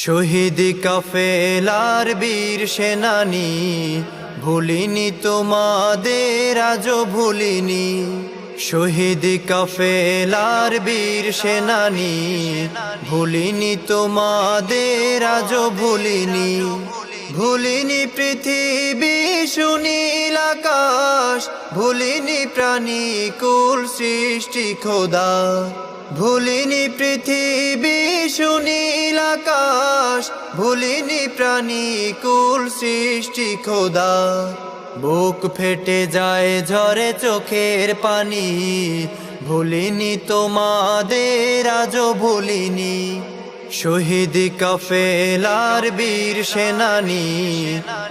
শহীদ কাফেলার বীর সেনানী, ভুলিনি তোমাদের আজও ভুলিনি। শহীদ কাফেলার বীর সেনানী, ভুলিনি তোমাদের আজও ভুলিনি। ভুলিনি পৃথিবী সুনীল আকাশ, ভুলিনি প্রাণী কুল সৃষ্টি খোদা। ভুলিনি পৃথিবী সুনীল আকাশ, ভুলিনি প্রাণী কুল সৃষ্টি খোদা। বুক ফেটে যায় ঝরে চোখের পানি, ভুলিনি তোমাদের আজও ভুলিনি। শহীদ কাফেলার বীর সেনানী,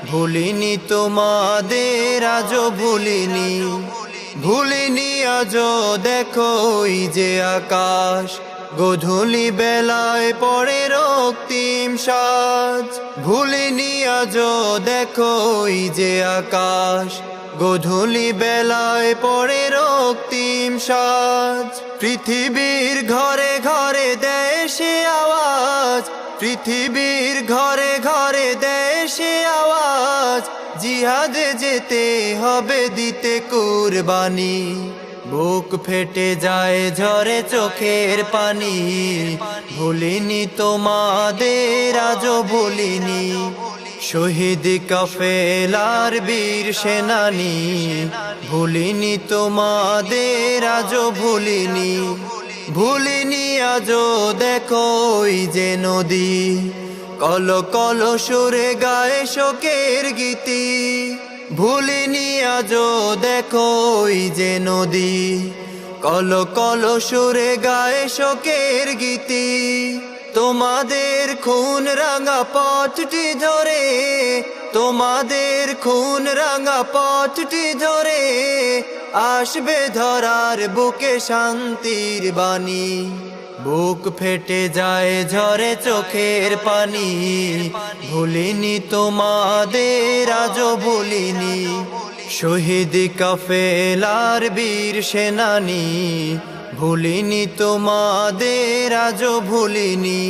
ভুলিনি তোমাদের আজও ভুলিনি। ভুলিনি আজও দেখো ওই যে আকাশ, গোধূলি বেলায় পড়ে রক্তিম সাজ। ভুলিনি আজও দেখো ওই যে আকাশ, গোধূলি বেলায় পড়ে রক্তিম সাজ। পৃথিবীর ঘরে ঘরে দেশে আওয়াজ, পৃথিবীর ঘরে ঘরে দেশে আওয়াজ। জিহাদে যেতে হবে দিতে কুরবানি, বুক ফেটে যায় ঝরে চোখের পানি। ভুলিনি তোমাদের আজও ভুলিনি। শহীদ কাফেলার বীর সেনানী, ভুলিনি তোমাদের আজও ভুলিনি। ভুলিনি আজও দেখো ওই যে নদী, কল কল সুরে গায়ে শোকের গীতি। ভুলিনি আজও দেখো ওই যে নদী, কল কল সুরে গায়ে শোকের গীতি। তোমাদের খুন রাঙা পথটি ধরে, তোমাদের খুন রাঙা পথটি ধরে, আসবে ধরার বুকে শান্তির বাণী। বুক ফেটে যায় ঝরে চোখের পানি, ভুলিনি তোমাদের আজও ভুলিনি। শহীদ কাফেলার বীর সেনানী, ভুলিনি তোমাদের আজও ভুলিনি।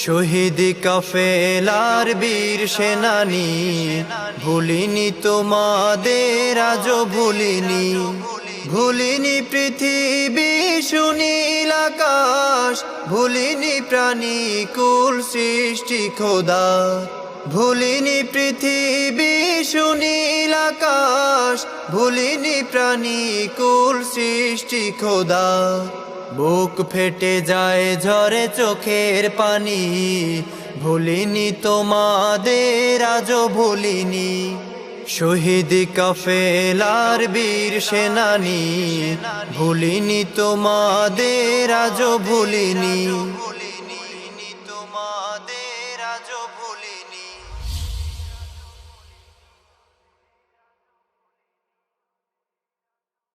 শহীদ কাফেলার বীর সেনানী, ভুলিনি তোমাদের আজও ভুলিনি। ভুলিনি পৃথিবী সুনীল আকাশ, ভুলিনি প্রাণী কুল সৃষ্টি খোদা। ভুলিনি পৃথিবী সুনীল আকাশ, ভুলিনি প্রাণী কুল সৃষ্টি খোদা। বুক ফেটে যায় ঝরে চোখের পানি, ভুলিনি তোমাদের আজও ভুলিনি। শহীদ কাফেলার বীর সেনানী, ভুলিনি তোমাদের আজও ভুলিনি।